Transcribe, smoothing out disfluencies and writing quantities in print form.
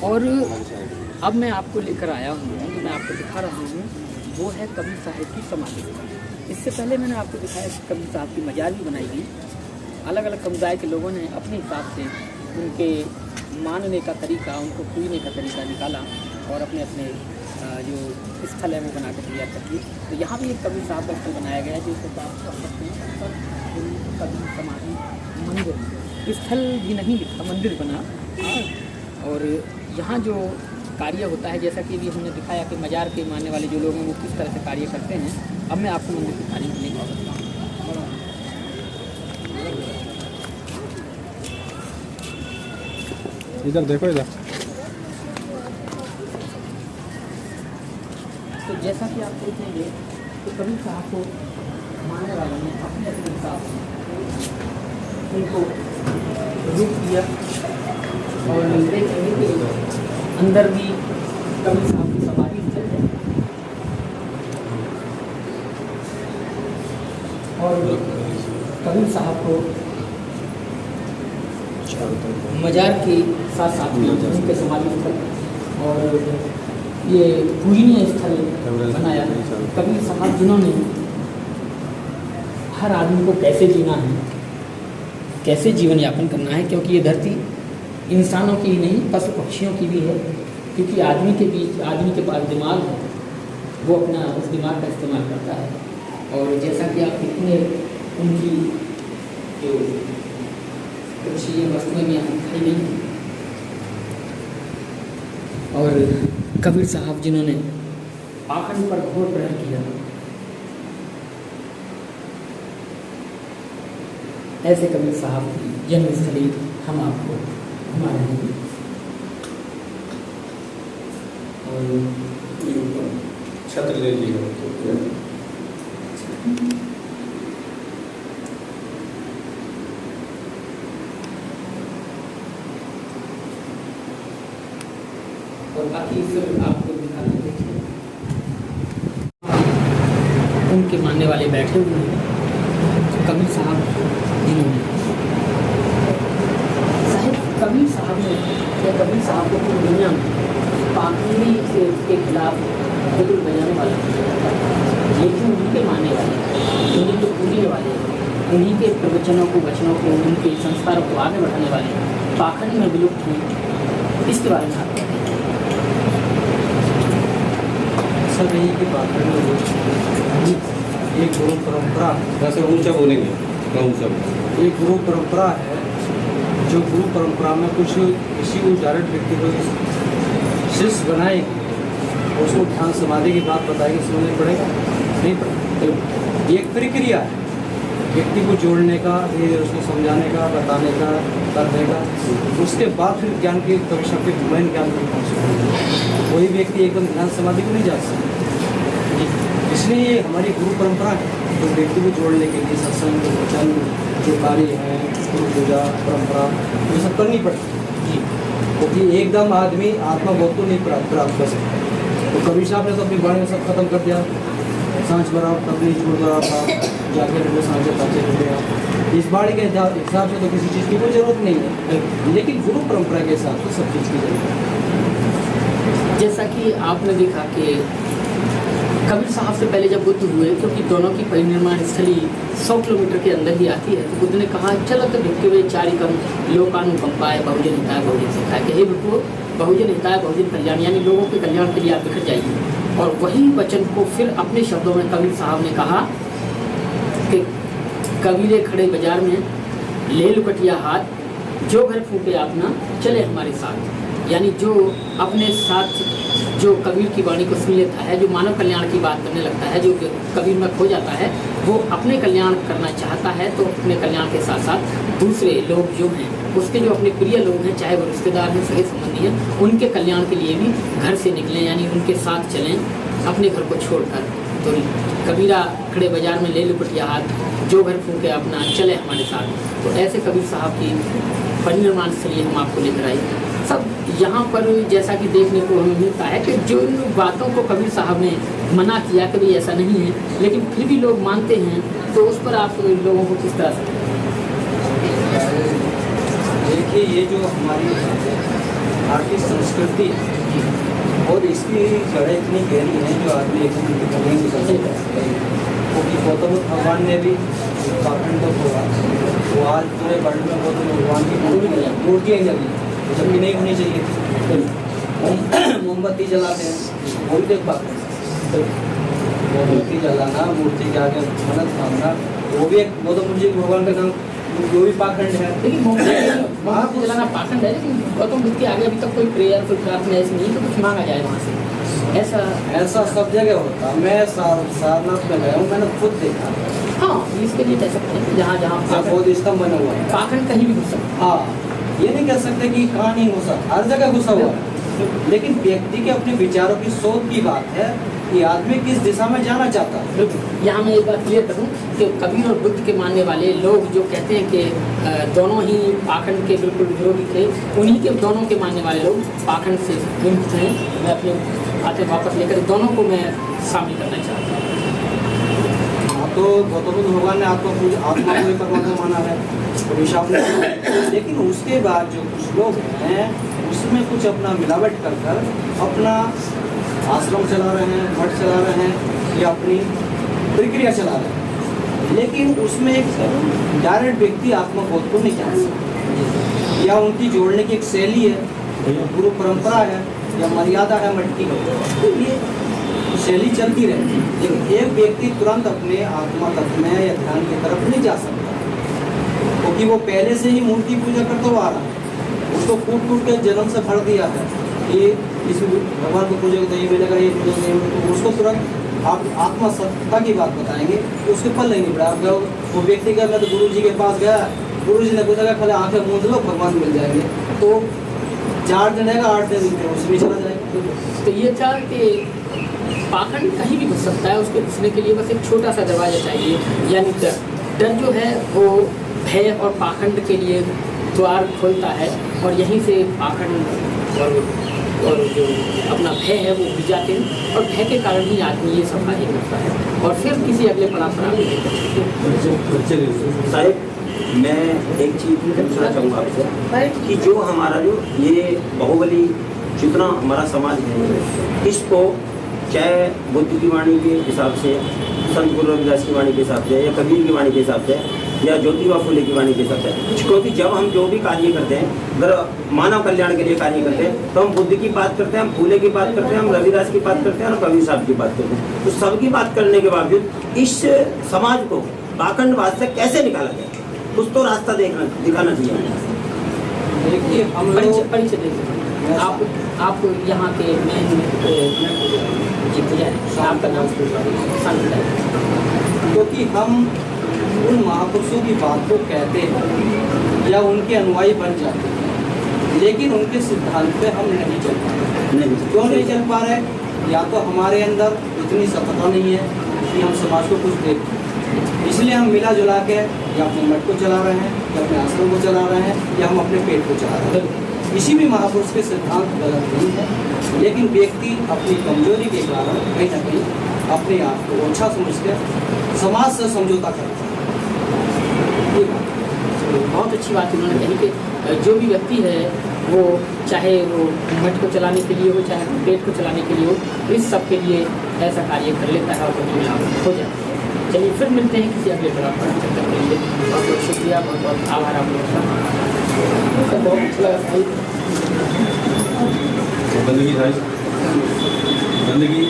और अब मैं आपको लेकर आया हूँ, मैं आपको दिखा रहा हूँ, वो है कबीर साहब की समाधि। इससे पहले मैंने आपको दिखाया कि कबीर साहब की मजार भी बनाई गई। अलग अलग समुदाय के लोगों ने अपने हिसाब से उनके मानने का तरीका, उनको पूजने का तरीका निकाला और अपने अपने जो स्थल है वो बना कर तैयार कर दिए। तो यहाँ भी एक कबीर साहब का स्थल बनाया गया है, जिसको आप कह सकते हैं कबीर समाधि मंदिर। स्थल भी नहीं लिखा, मंदिर बना। और यहाँ जो कार्य होता है, जैसा कि भी हमने दिखाया कि मजार के मानने वाले जो लोग हैं वो किस तरह से कार्य करते हैं। अब मैं आपको मंदिर दिखाने के लिए बताता हूँ। इधर देखो, इधर। तो जैसा कि आप देखेंगे तो कबीर साहब को मानने वालों ने अपने अपने हिसाब से उनको रूप दिया। और देखेंगे कि अंदर भी कबीर साहब की समाधि स्थल है और कबीर साहब को मजार के साथ साथ में उनके समाधि स्थल और ये पूजनीय स्थल बनाया। कबीर साहब जिन्होंने हर आदमी को कैसे जीना है, कैसे जीवन यापन करना है, क्योंकि ये धरती इंसानों की ही नहीं पशु पक्षियों की भी है। क्योंकि आदमी के पास दिमाग है, वो अपना उस दिमाग का इस्तेमाल करता है। और जैसा कि आप कितने उनकी जो कुछ ये वस्तुएं भी यहाँ दिखाई गई हैं। और कबीर साहब जिन्होंने पाखंड पर घोर प्रहार किया, ऐसे कबीर साहब की जन्मस्थली हम आपको घुमा रहे हैं। और छत्र ले लीजिए। और बाकी फिर आपको दिखाते देखिए, उनके मानने वाले बैठे हुए हैं। कबीर साहब जिन्होंने कबीर साहब ने या कबीर साहब को पूरी दुनिया में पाखंडी के खिलाफ बिल्कुल बजाने वाला, लेकिन उनके मानने वाले, उन्हीं के पूजने वाले, उन्हीं के प्रवचनों को, वचनों को, उनके संस्कारों को आगे बढ़ाने वाले पाखंड में विलुप्त हैं। इसके बारे में आप सब यही की बात है। एक गुरु परंपरा, जैसे ऊंचा बोलेंगे, ऊंचा एक गुरु परंपरा है। जो गुरु परंपरा में कुछ किसी उदाहरण व्यक्ति को शिष्य बनाएगी, उसको ध्यान समाधि की बात बताएगी, समझना पड़ेगा नहीं पड़ेगा। ये एक प्रक्रिया है व्यक्ति को जोड़ने का, ये उसको समझाने का, बताने का, करने का। उसके बाद फिर ज्ञान की कभी शक्ति गहन ज्ञान तक पहुँचेगा। कोई व्यक्ति एकदम ध्यान समाधि को नहीं जा सकता। इसलिए ये हमारी गुरु परंपरा है, जो व्यक्ति को जोड़ने के लिए सत्संग, वचन, जो कार्य है, गुरु पूजा परंपरा, ये सब करनी पड़ती है। क्योंकि एकदम आदमी आत्मा बोध को नहीं प्राप्त कर सकता। तो कबीर साहब ने तो अपनी वाणी में सब खत्म कर दिया। सांझ बराबर तबलीग छोड़ रहा था, जाकर वो सांझे ताजे हो गया। इस बाणी के हिसाब से तो किसी चीज़ की कोई जरूरत नहीं है, लेकिन गुरु परंपरा के हिसाब से सब चीज़ की जरूरत है। जैसा कि आपने देखा कि कबीर साहब से पहले जब बुद्ध हुए, क्योंकि दोनों की परिनिर्माण स्थली 100 किलोमीटर के अंदर ही आती है, तो बुद्ध ने कहा चलो तो ढुकते हुए चारिकम लोकानुकंपाय बहुजन हिताय बहुजन सिखाए, कि हे भिक्षु, बहुजन हिताय बहुजन कल्याण, यानी लोगों के कल्याण के लिए आप बिखर जाइए। और वही वचन को फिर अपने शब्दों में कबीर साहब ने कहा कि कबीरे खड़े बाजार में ले लुकटिया हाथ, जो घर फूके अपना चले हमारे साथ। यानी जो अपने साथ जो कबीर की वाणी को सुन लेता है, जो मानव कल्याण की बात करने लगता है, जो कबीर में खो जाता है, वो अपने कल्याण करना चाहता है, तो अपने कल्याण के साथ साथ दूसरे लोग जो हैं, उसके जो अपने प्रिय लोग हैं, चाहे वो रिश्तेदार हैं, सगे संबंधी हैं, उनके कल्याण के लिए भी घर से निकलें, यानी उनके साथ चलें, अपने घर को छोड़कर। तो कबीरा खड़े बाजार में ले लुपटिया हाथ, जो घर फूके अपना चले हमारे साथ। तो ऐसे कबीर साहब की परिनिर्माण स्थली हम आपको लेकर आए। सब यहाँ पर जैसा कि देखने को हमें मिलता है कि जो इन बातों को कबीर साहब ने मना किया कि भाई ऐसा नहीं है, लेकिन फिर भी लोग मानते हैं, तो उस पर आप लोगों को किस तरह से? देखिए, ये जो हमारी भारतीय संस्कृति है और इसकी जड़ें इतनी गहरी हैं जो आदमी एकदम नहीं निकल सकता। क्योंकि गौतम बुद्ध भगवान ने भी पाखंड को वो आज पूरे वर्ल्ड में गौतम भगवान की मूर्तियाँ जली जबकि नहीं होनी चाहिए थी। मोमबत्ती जलाते हैं वो भी देख पाते हैं, मोमबत्ती जलाना, मूर्ति के आगे मन्नत मांगना, वो भी एक गौतम बुद्ध जी भगवान का नाम, वो भी पाखंड है। लेकिन मोमबत्ती जलाना पाखंड है, लेकिन गौतम बुद्ध के आगे अभी तक कोई प्रेयर कोई प्रार्थना ऐसी नहीं तो कुछ मांगा जाए वहाँ से, ऐसा सब जगह होता। मैं सारनाथ में गया हूँ, मैंने खुद देखा। हाँ, इसके लिए कह सकते हैं जहाँ जहाँ बहुत स्तंभ बना हुआ है, पाखंड कहीं भी घुस सकता है। हाँ, ये नहीं कह सकते कि कहाँ नहीं घुसा, हर जगह घुसा हुआ है। लेकिन व्यक्ति के अपने विचारों की सोच की बात है कि आदमी किस दिशा में जाना चाहता है। बिल्कुल, यहाँ मैं एक बात क्लियर करूँ कि कबीर और बुद्ध के मानने वाले लोग जो कहते हैं कि दोनों ही पाखंड के बिल्कुल विरोधी थे, उन्हीं के दोनों के मानने वाले लोग पाखंड से विमुक्त हैं। मैं अपनी बातें वापस लेकर दोनों को मैं शामिल करना चाहता हूँ। हाँ, तो गौतम बुद्ध भगवान ने आत्मा को परमात्मा माना है, अभिशाप ने, लेकिन उसके बाद जो कुछ लोग हैं उसमें कुछ अपना मिलावट कर कर अपना आश्रम चला रहे हैं, मठ चला रहे हैं या अपनी प्रक्रिया चला रहे हैं, लेकिन उसमें एक डायरेक्ट व्यक्ति आत्मबोध को नहीं जान सकता, या उनकी जोड़ने की एक शैली है, गुरु परंपरा है या मर्यादा है मठ की, तो ये शैली चलती रहती है। लेकिन एक व्यक्ति तुरंत अपने आत्मा तत्व में या ध्यान की तरफ नहीं जा सकता, क्योंकि वो पहले से ही मूर्ति पूजा करता हुआ आ रहा है, उसको कूट कूट के जन्म से भर दिया है कि इस भगवान को पूजा तो ये मिलेगा, ये पूजा नहीं, तो उसको तुरंत आप आत्मा सत्ता की बात बताएंगे तो उसके पल नहीं पड़ा। आप वो व्यक्ति का मैं तो गुरु जी के पास गया, गुरु जी ने पूछा कि खाली आंखें मूंद लो भगवान मिल जाएंगे, तो 4 दिन रहेगा, 8 दिन उसमें चला जाएगा। तो ये था कि पाखंड कहीं भी घुस सकता है, उसके घुसने के लिए बस एक छोटा सा दरवाजा चाहिए, यानी डर जो है वो भय और पाखंड के लिए द्वार खोलता है, और यहीं से पाखंड और जो अपना भय है वो गिर जाते हैं, और भय के कारण ही आदमी ये सब कार्य करता है और फिर किसी अगले पड़ाव पर आगे साहिब, मैं एक चीज़ पूछना चाहूँगा आपसे कि जो हमारा जो ये बाहुबली जितना हमारा समाज है, इसको चाहे बुद्ध की वाणी के हिसाब से, संत गुरु रविदास की वाणी के हिसाब से, या कबीर की वाणी के हिसाब से, या ज्योतिबा फुले की वाणी के हिसाब से, क्योंकि जब हम जो भी कार्य करते हैं, अगर मानव कल्याण के लिए कार्य करते हैं, तो हम बुद्ध की बात करते हैं, हम फूले की बात करते हैं, हम रविदास की बात करते हैं और कबीर साहब की बात करते हैं। तो सबकी बात करने के बावजूद इस समाज को पाखंडवाद से कैसे निकाला जाए, कुछ तो रास्ता दिखाना चाहिए। देखिए, हम लोग परिचय दीजिए आप यहाँ के मेन जी पुजारी, आपका नाम? क्योंकि हम उन महापुरुषों की बात को कहते हैं या उनके अनुयायी बन जाते हैं, लेकिन उनके सिद्धांत पे हम नहीं चल पा रहे। क्यों नहीं चल पा रहे? या तो हमारे अंदर इतनी सतता नहीं है कि हम समाज को कुछ देख, इसलिए हम मिला जुला के या अपने मठ को चला रहे हैं, या अपने आश्रम को चला रहे हैं, या हम अपने पेट को चला रहे हैं। किसी भी महापुरुष के सिद्धांत गलत नहीं है, लेकिन व्यक्ति अपनी कमजोरी के कारण कहीं ना कहीं अपने आप को अच्छा समझ के समाज से समझौता करता है। ये बात बहुत अच्छी बात उन्होंने कही कि जो भी व्यक्ति है वो चाहे वो मठ को चलाने के लिए हो, चाहे पेट को चलाने के लिए हो, इस सब के लिए ऐसा कार्य कर लेता है और कभी लाभ हो जाता है। चलिए फिर मिलते हैं किसी अगले प्रकार पर चर्चा के लिए। बहुत बहुत शुक्रिया, बहुत बहुत आभार आप लोगों का। बहुत अच्छा लगा। गंदगी